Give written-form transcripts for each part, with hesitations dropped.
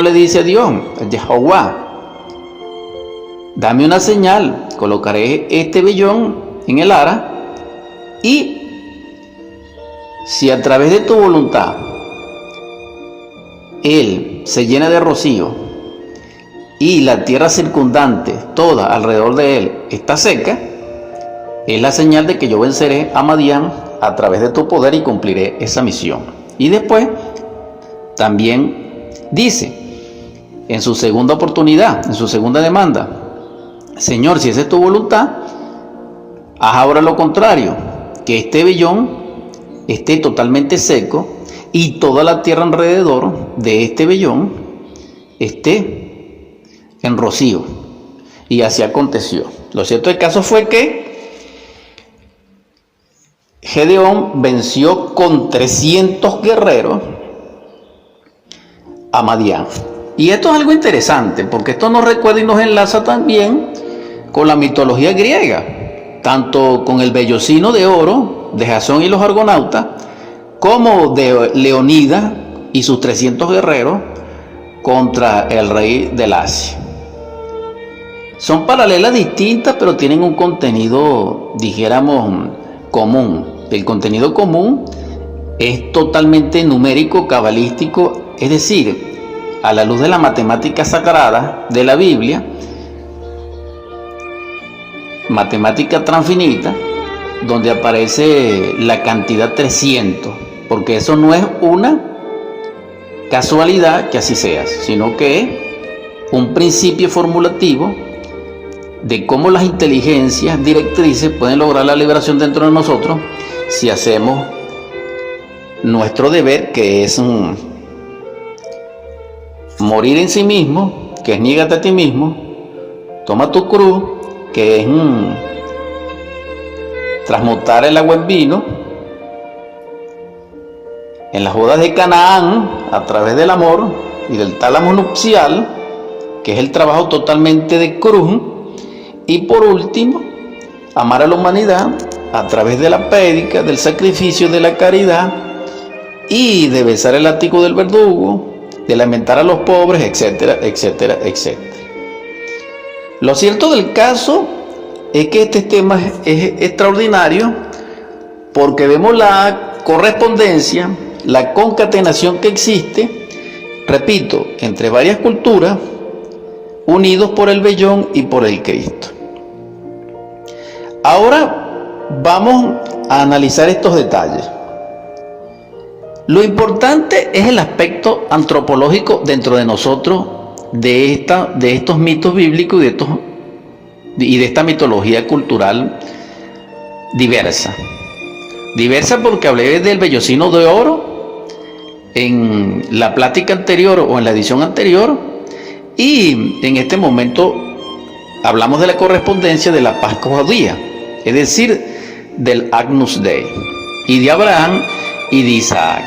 le dice a Dios, a Jehová, dame una señal, colocaré este vellón en el ara, y si a través de tu voluntad él se llena de rocío y la tierra circundante, toda alrededor de él, está seca, es la señal de que yo venceré a Madián a través de tu poder y cumpliré esa misión. Y después también dice, en su segunda oportunidad, en su segunda demanda, Señor, si esa es tu voluntad, haz ahora lo contrario, que este vellón esté totalmente seco y toda la tierra alrededor de este vellón esté en rocío. Y así aconteció. Lo cierto del caso fue que Gedeón venció con 300 guerreros a Madián. Y esto es algo interesante, porque esto nos recuerda y nos enlaza también con la mitología griega, tanto con el vellocino de oro de Jasón y los argonautas, como de Leonidas y sus 300 guerreros contra el rey del Asia. Son paralelas distintas, pero tienen un contenido, dijéramos, común. El contenido común es totalmente numérico, cabalístico, es decir, a la luz de la matemática sagrada de la Biblia, matemática transfinita, donde aparece la cantidad 300, porque eso no es una casualidad que así sea, sino que es un principio formulativo de cómo las inteligencias directrices pueden lograr la liberación dentro de nosotros si hacemos nuestro deber, que es morir en sí mismo, que es niégate a ti mismo, toma tu cruz, que es transmutar el agua en vino, en las bodas de Canaán, a través del amor y del tálamo nupcial, que es el trabajo totalmente de cruz, y por último, amar a la humanidad a través de la prédica, del sacrificio, de la caridad, y de besar el látigo del verdugo, de lamentar a los pobres, etcétera, etcétera, etcétera. Lo cierto del caso es que este tema es extraordinario, porque vemos la correspondencia, la concatenación que existe, repito, entre varias culturas, unidos por el vellón y por el Cristo. Ahora vamos a analizar estos detalles. Lo importante es el aspecto antropológico dentro de nosotros de estos mitos bíblicos y de esta mitología cultural diversa. Diversa porque hablé del vellocino de oro en la plática anterior o en la edición anterior, y en este momento hablamos de la correspondencia de la Pascua judía, es decir, del Agnus Dei, y de Abraham y de Isaac.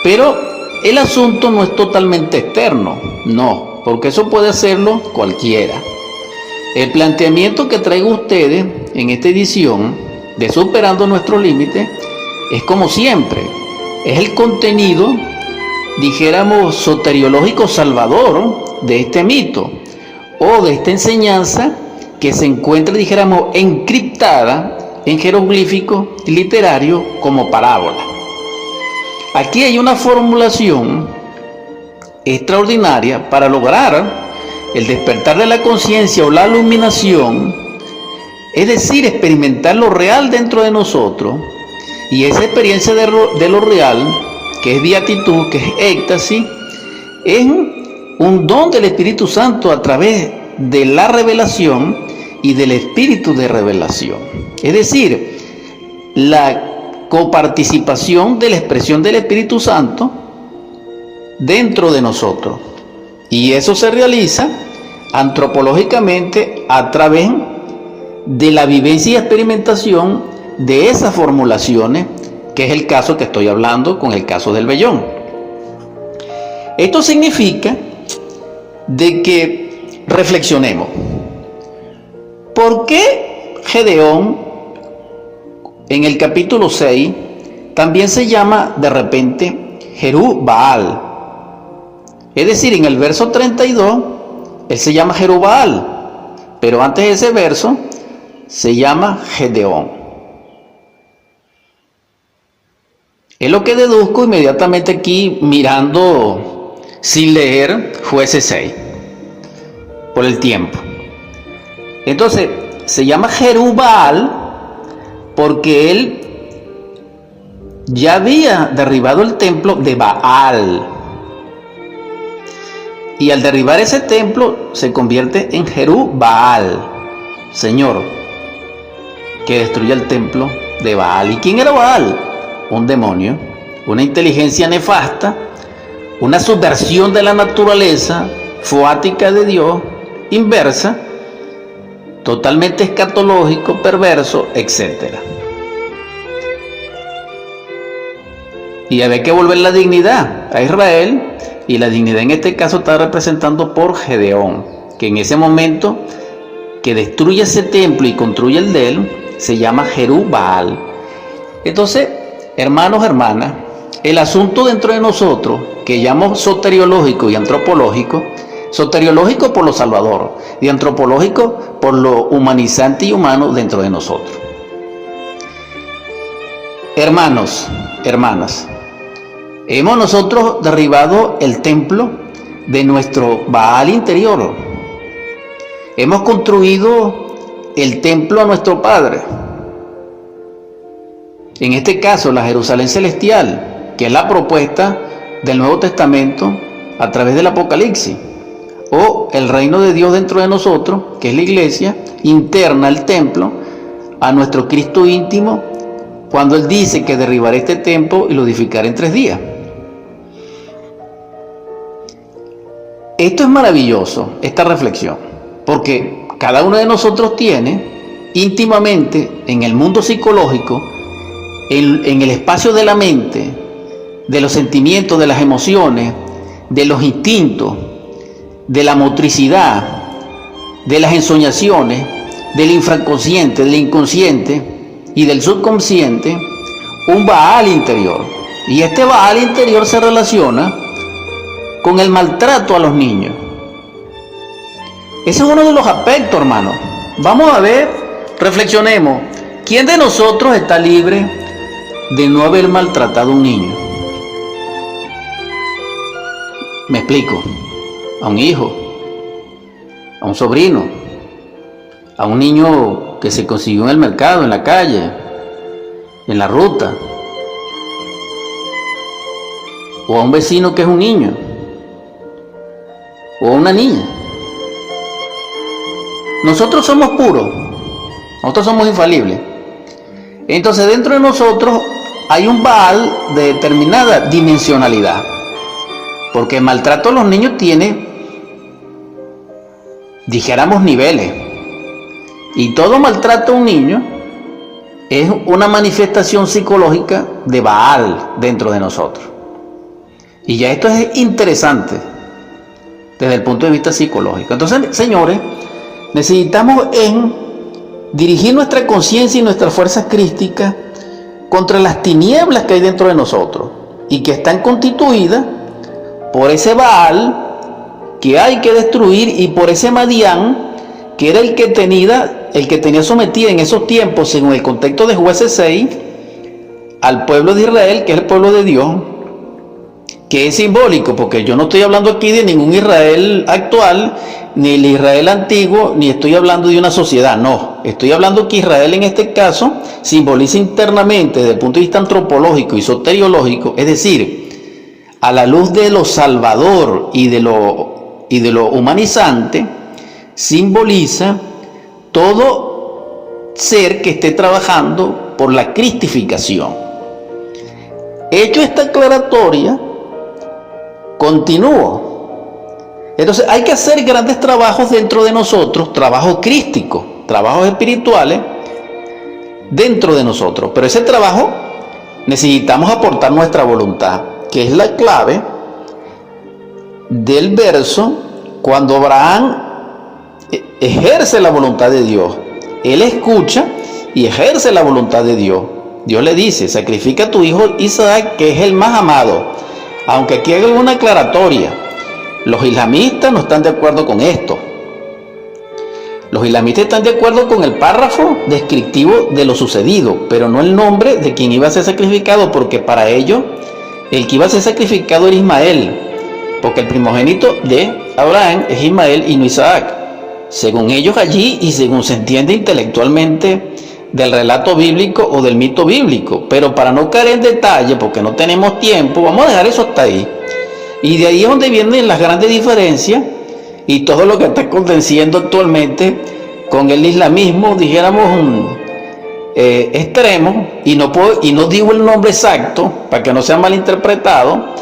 Pero el asunto no es totalmente externo, no, porque eso puede hacerlo cualquiera. El planteamiento que traigo a ustedes en esta edición de Superando Nuestros Límites es, como siempre, es el contenido, dijéramos, soteriológico salvador de este mito o de esta enseñanza que se encuentra, dijéramos, encriptada en jeroglíficos literarios como parábola. Aquí hay una formulación extraordinaria para lograr el despertar de la conciencia o la iluminación, es decir, experimentar lo real dentro de nosotros, y esa experiencia de lo real, que es beatitud, que es éxtasis, es un don del Espíritu Santo a través de la revelación y del espíritu de revelación. Es decir, la coparticipación de la expresión del Espíritu Santo dentro de nosotros. Y eso se realiza antropológicamente a través de la vivencia y experimentación de esas formulaciones, que es el caso que estoy hablando con el caso del vellón. Esto significa de que reflexionemos. ¿Por qué Gedeón en el capítulo 6 también se llama de repente Jerubbaal Es decir, en el verso 32, él se llama Jerubbaal, pero antes de ese verso se llama Gedeón. Es lo que deduzco inmediatamente aquí mirando sin leer Jueces 6, por el tiempo. Entonces, se llama Jerubbaal porque él ya había derribado el templo de Baal. Y al derribar ese templo se convierte en Jerubbaal, Señor, que destruye el templo de Baal. ¿Y quién era Baal? Un demonio, una inteligencia nefasta, una subversión de la naturaleza foática de Dios, inversa, totalmente escatológico, perverso, etc. Y había que volver la dignidad a Israel, y la dignidad en este caso está representado por Gedeón, que en ese momento que destruye ese templo y construye el de él, se llama Jerubbaal. Entonces, hermanos, hermanas, el asunto dentro de nosotros, que llamamos soteriológico y antropológico, soteriológico por lo salvador y antropológico por lo humanizante y humano dentro de nosotros. Hermanos, hermanas, hemos nosotros derribado el templo de nuestro Baal interior. Hemos construido el templo a nuestro Padre. En este caso, la Jerusalén celestial, que es la propuesta del Nuevo Testamento a través del Apocalipsis. O el reino de Dios dentro de nosotros, que es la iglesia interna, el templo, a nuestro Cristo íntimo, cuando Él dice que derribará este templo y lo edificará en 3 días. Esto es maravilloso, esta reflexión, porque cada uno de nosotros tiene íntimamente en el mundo psicológico, en el espacio de la mente, de los sentimientos, de las emociones, de los instintos, de la motricidad, de las ensoñaciones, del infraconsciente, del inconsciente y del subconsciente, un Baal interior. Y este Baal interior se relaciona con el maltrato a los niños. Ese es uno de los aspectos, hermano. Vamos a ver, reflexionemos. ¿Quién de nosotros está libre de no haber maltratado a un niño? Me explico. A un hijo, a un sobrino, a un niño que se consiguió en el mercado, en la calle, en la ruta, o a un vecino que es un niño, o a una niña. Nosotros somos puros, nosotros somos infalibles. Entonces dentro de nosotros hay un Baal de determinada dimensionalidad, porque el maltrato a los niños tiene, dijéramos, niveles, y todo maltrato a un niño es una manifestación psicológica de Baal dentro de nosotros. Y ya esto es interesante desde el punto de vista psicológico. Entonces, señores, necesitamos dirigir nuestra conciencia y nuestras fuerzas crísticas contra las tinieblas que hay dentro de nosotros y que están constituidas por ese Baal que hay que destruir y por ese Madián que era el que tenía sometida en esos tiempos, según el contexto de Jueces 6, al pueblo de Israel, que es el pueblo de Dios, que es simbólico, porque yo no estoy hablando aquí de ningún Israel actual, ni el Israel antiguo, ni estoy hablando de una sociedad, no. Estoy hablando que Israel en este caso simboliza internamente desde el punto de vista antropológico y soteriológico, es decir, a la luz de lo salvador y de lo humanizante, simboliza todo ser que esté trabajando por la cristificación. Hecho esta aclaratoria, continúo. Entonces hay que hacer grandes trabajos dentro de nosotros, trabajos crísticos, trabajos espirituales dentro de nosotros. Pero ese trabajo necesitamos aportar nuestra voluntad, que es la clave del verso cuando Abraham ejerce la voluntad de Dios. Él escucha y ejerce la voluntad de Dios. Dios le dice: sacrifica a tu hijo Isaac, que es el más amado. Aunque aquí hay alguna aclaratoria. Los islamistas no están de acuerdo con esto. Los islamistas están de acuerdo con el párrafo descriptivo de lo sucedido, pero no el nombre de quien iba a ser sacrificado, porque para ellos el que iba a ser sacrificado era Ismael, porque el primogénito de Abraham es Ismael y no Isaac, según ellos allí y según se entiende intelectualmente del relato bíblico o del mito bíblico. Pero para no caer en detalle, porque no tenemos tiempo, vamos a dejar eso hasta ahí. Y de ahí es donde vienen las grandes diferencias y todo lo que está aconteciendo actualmente con el islamismo, dijéramos, extremo, y no digo el nombre exacto para que no sea malinterpretado,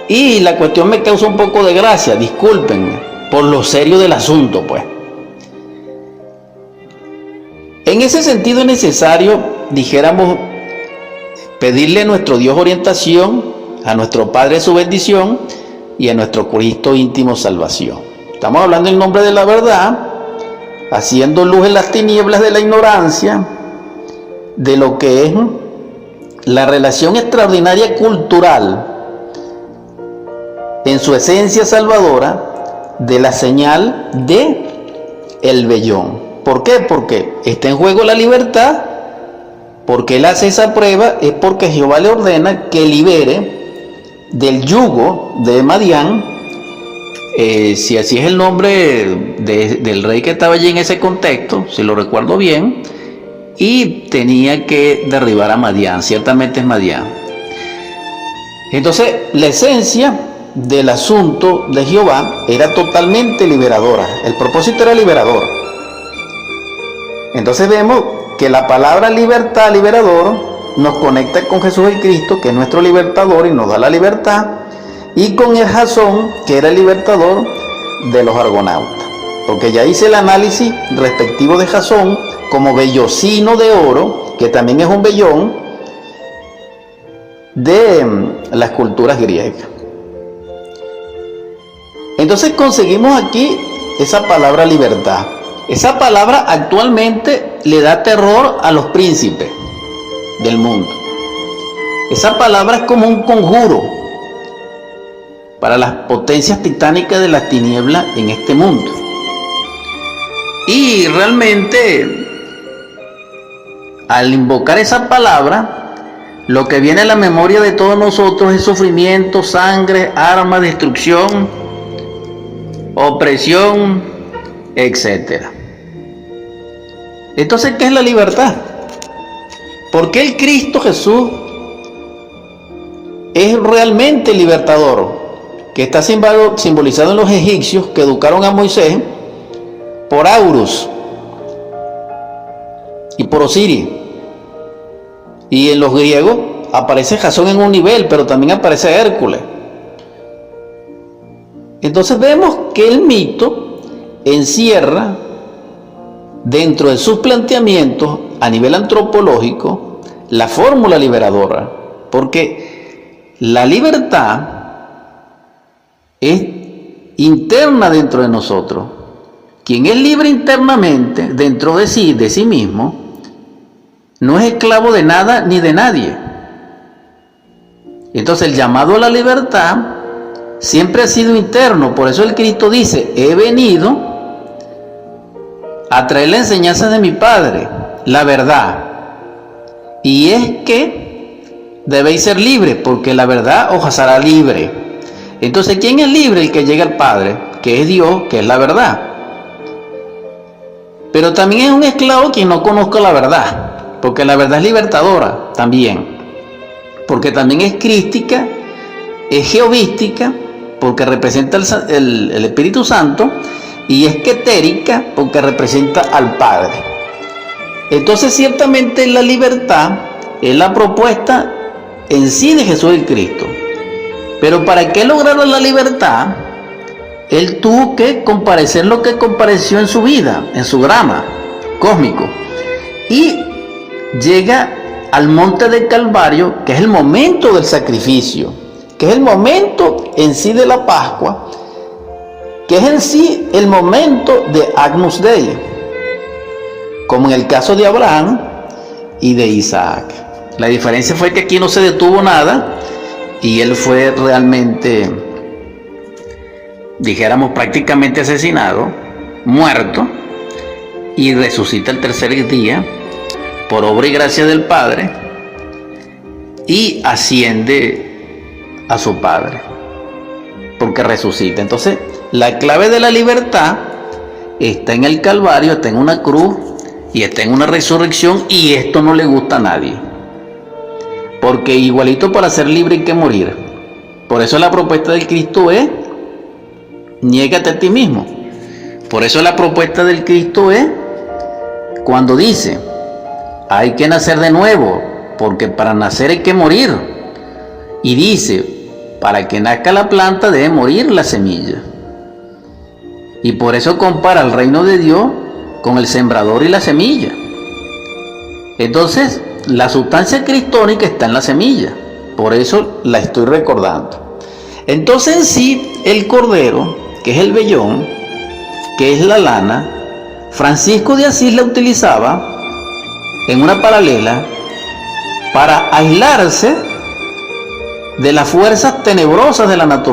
y la cuestión me causa un poco de gracia, discúlpenme, por lo serio del asunto, pues. En ese sentido es necesario, dijéramos, pedirle a nuestro Dios orientación, a nuestro Padre su bendición y a nuestro Cristo íntimo salvación. Estamos hablando en nombre de la verdad, haciendo luz en las tinieblas de la ignorancia, de lo que es la relación extraordinaria cultural, en su esencia salvadora, de la señal de el vellón. ¿Por qué? Porque está en juego la libertad. Porque él hace esa prueba es porque Jehová le ordena que libere del yugo de Madián, si así es el nombre del rey que estaba allí en ese contexto, si lo recuerdo bien, y tenía que derribar a Madián, ciertamente es Madián. Entonces la esencia del asunto de Jehová era totalmente liberadora, el propósito era liberador. Entonces vemos que la palabra libertad, liberador, nos conecta con Jesús el Cristo, que es nuestro libertador y nos da la libertad, y con el Jasón, que era el libertador de los argonautas. Porque ya hice el análisis respectivo de Jasón como vellocino de oro, que también es un vellón de las culturas griegas. Entonces conseguimos aquí esa palabra libertad. Esa palabra actualmente le da terror a los príncipes del mundo. Esa palabra es como un conjuro para las potencias titánicas de las tinieblas en este mundo. Y realmente, al invocar esa palabra, lo que viene a la memoria de todos nosotros es sufrimiento, sangre, armas, destrucción, opresión, etcétera. Entonces, ¿qué es la libertad? ¿Por qué el Cristo Jesús es realmente libertador? Que está simbolizado en los egipcios que educaron a Moisés por Horus y por Osiris. Y en los griegos aparece Jasón en un nivel, pero también aparece Hércules. Entonces vemos que el mito encierra dentro de sus planteamientos a nivel antropológico la fórmula liberadora, porque la libertad es interna dentro de nosotros. Quien es libre internamente dentro de sí mismo, no es esclavo de nada ni de nadie. Entonces el llamado a la libertad siempre ha sido interno. Por eso el Cristo dice: he venido a traer la enseñanza de mi Padre, la verdad. Y es que debéis ser libres, porque la verdad os hará libre. Entonces, ¿quién es libre? El que llega al Padre, que es Dios, que es la verdad. Pero también es un esclavo quien no conozca la verdad, porque la verdad es libertadora también, porque también es crística, es jehovística, porque representa el Espíritu Santo, y es quetérica porque representa al Padre. Entonces ciertamente la libertad es la propuesta en sí de Jesús el Cristo. Pero para que lograra la libertad, él tuvo que comparecer lo que compareció en su vida, en su drama cósmico. Y llega al monte del Calvario, que es el momento del sacrificio, que es el momento en sí de la Pascua, que es en sí el momento de Agnus Dei, como en el caso de Abraham y de Isaac. La diferencia fue que aquí no se detuvo nada y él fue realmente dijéramos prácticamente asesinado, muerto, y resucita el tercer día por obra y gracia del Padre y asciende a su Padre, porque resucita. Entonces, la clave de la libertad está en el Calvario, está en una cruz y está en una resurrección, y esto no le gusta a nadie, porque igualito para ser libre hay que morir. Por eso la propuesta del Cristo es: niégate a ti mismo. Por eso la propuesta del Cristo es cuando dice: hay que nacer de nuevo, porque para nacer hay que morir. Y dice: para que nazca la planta debe morir la semilla. Y por eso compara el reino de Dios con el sembrador y la semilla. Entonces, la sustancia cristónica está en la semilla. Por eso la estoy recordando. Entonces, en sí, el cordero, que es el vellón, que es la lana, Francisco de Asís la utilizaba en una paralela para aislarse de las fuerzas tenebrosas de la naturaleza.